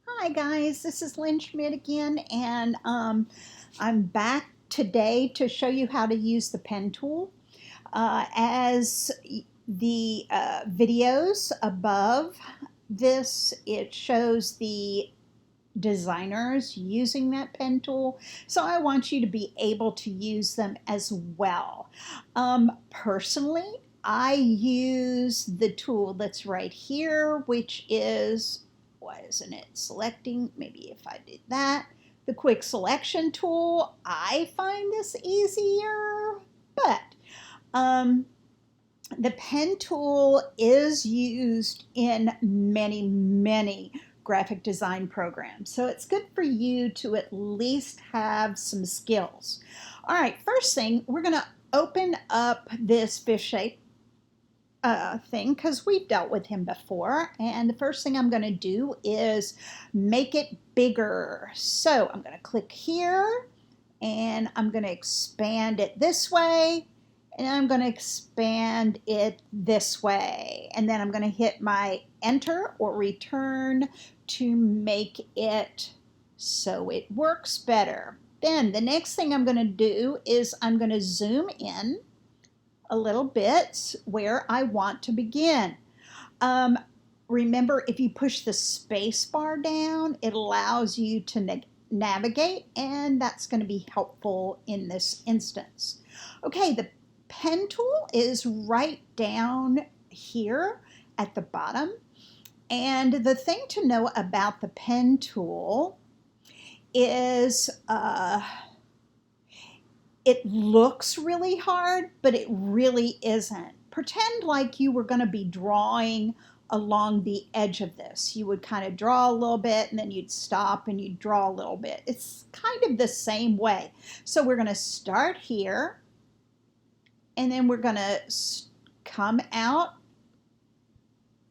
Hi guys, this is Lynn Schmidt again, and I'm back today to show you how to use the pen tool. As the videos above this, it shows the designers using that pen tool, so I want you to be able to use them as well. Personally, I use the tool that's right here, which is, why isn't it selecting? Maybe if I did that, the quick selection tool. I find this easier, but um, the pen tool is used in many graphic design programs. So it's good for you to at least have some skills. All right, first thing, we're going to open up this fish shape thing because we've dealt with him before. And the first thing I'm going to do is make it bigger. So I'm going to click here and I'm going to expand it this way, and I'm going to expand it this way, and then I'm going to hit my enter or return to make it so it works better. Then the next thing I'm going to do is I'm going to zoom in a little bit where I want to begin. Um, Remember, if you push the space bar down, it allows you to navigate, and that's going to be helpful in this instance. Okay, the pen tool is right down here at the bottom. And the thing to know about the pen tool is it looks really hard, but it really isn't. Pretend like you were going to be drawing along the edge of this. You would kind of draw a little bit and then you'd stop and you'd draw a little bit. It's kind of the same way. So we're going to start here and then we're going to come out,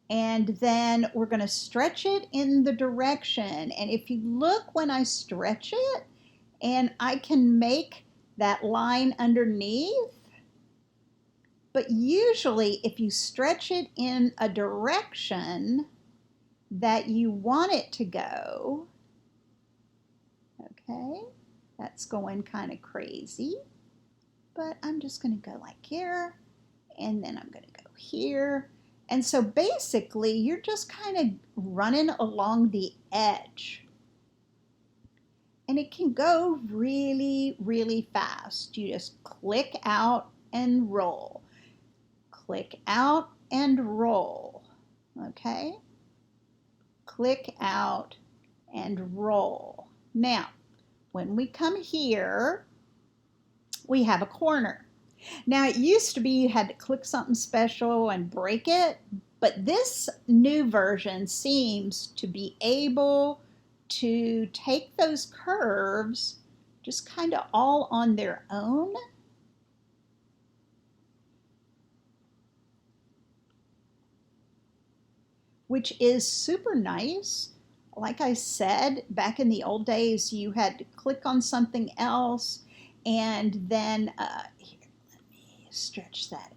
and then we're going to stretch it in the direction. And if you look when I stretch it, and I can make that line underneath, but usually if you stretch it in a direction that you want it to go, okay, that's going kind of crazy, but I'm just going to go like here, and then I'm going to go here. And so basically you're just kind of running along the edge. And it can go really fast. You just click out and roll. Click out and roll. Okay? Click out and roll. Now, when we come here, we have a corner. Now, it used to be you had to click something special and break it, but this new version seems to be able to take those curves just kind of all on their own. Which is super nice. Like I said, back in the old days, you had to click on something else, and then here, let me stretch that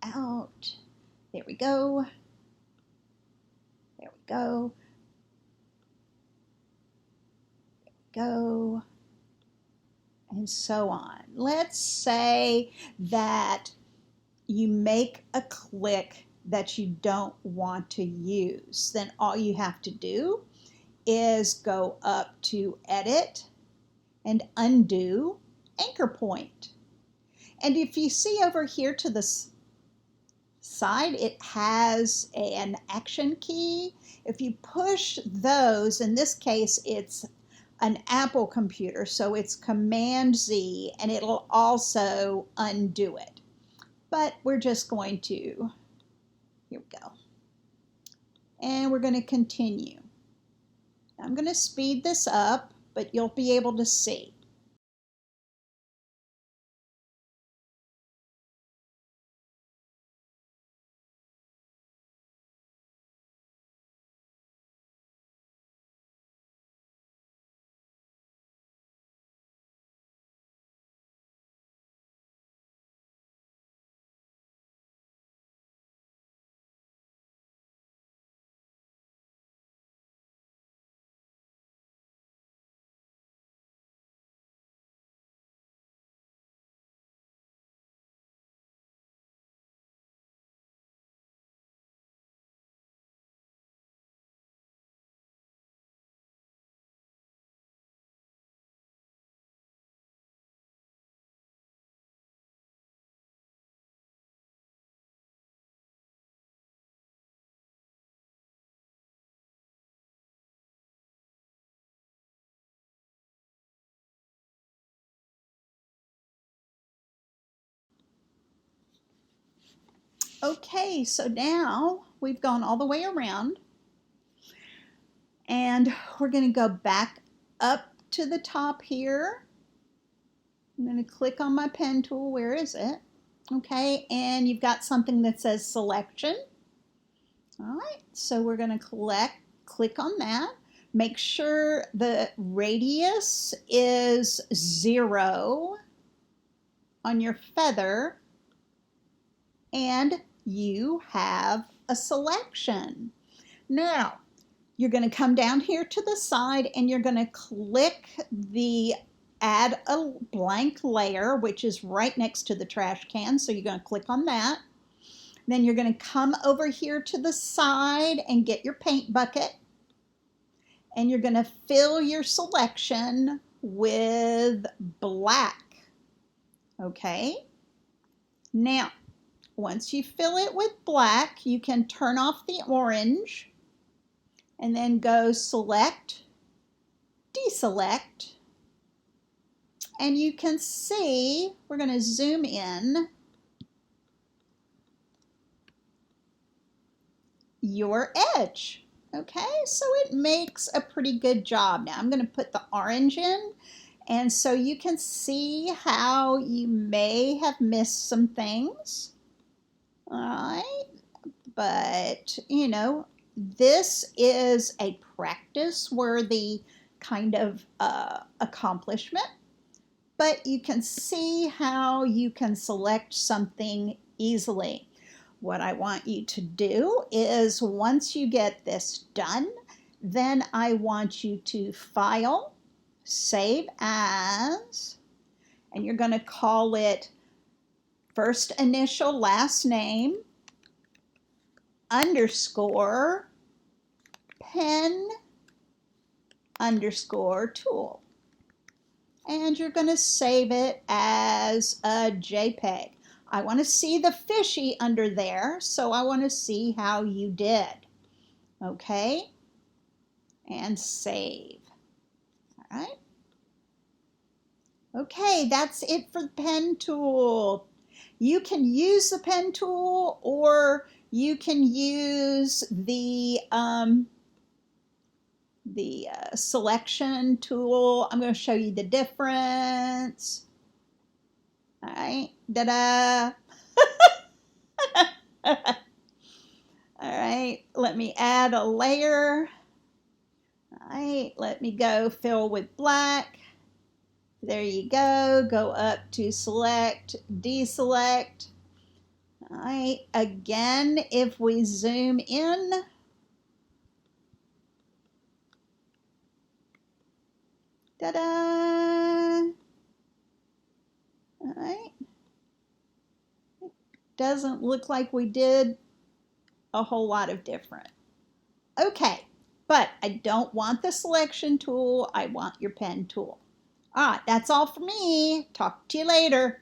out. There we go. There we go. Go. And so on. Let's say that you make a click that you don't want to use. Then all you have to do is go up to Edit and Undo Anchor Point. And if you see over here to the side, it has an action key. If you push those, in this case, it's an Apple computer, so it's Command Z, and it'll also undo it. But we're just going to, here we go. And we're going to continue. I'm going to speed this up, but you'll be able to see. Okay, so now we've gone all the way around, and we're going to go back up to the top here. I'm going to click on my pen tool. Where is it? Okay, and you've got something that says selection. All right, so we're going to click on that. Make sure the radius is 0 on your feather, and you have a selection. Now, you're going to come down here to the side and you're going to click the add a blank layer, which is right next to the trash can. So you're going to click on that. Then you're going to come over here to the side and get your paint bucket. And you're going to fill your selection with black. Okay. Now, once you fill it with black, you can turn off the orange and then go select, deselect, and you can see, we're going to zoom in, your edge. Okay, so it makes a pretty good job. Now I'm going to put the orange in, and so you can see how you may have missed some things. All right, but you know, this is a practice-worthy kind of accomplishment, but you can see how you can select something easily. What I want you to do is, once you get this done, then I want you to File, Save As, and you're going to call it first initial last name underscore pen underscore tool. And you're going to save it as a JPEG. I want to see the fishy under there, so I want to see how you did. Okay, and save. All right. Okay, that's it for the pen tool. You can use the pen tool, or you can use the selection tool. I'm going to show you the difference. All right, da-da. All right, let me add a layer. All right, let me go fill with black. There you go. Go up to select, deselect. All right, again, if we zoom in, ta-da! All right. It doesn't look like we did a whole lot of different. Okay, but I don't want the selection tool. I want your pen tool. All right, that's all for me. Talk to you later.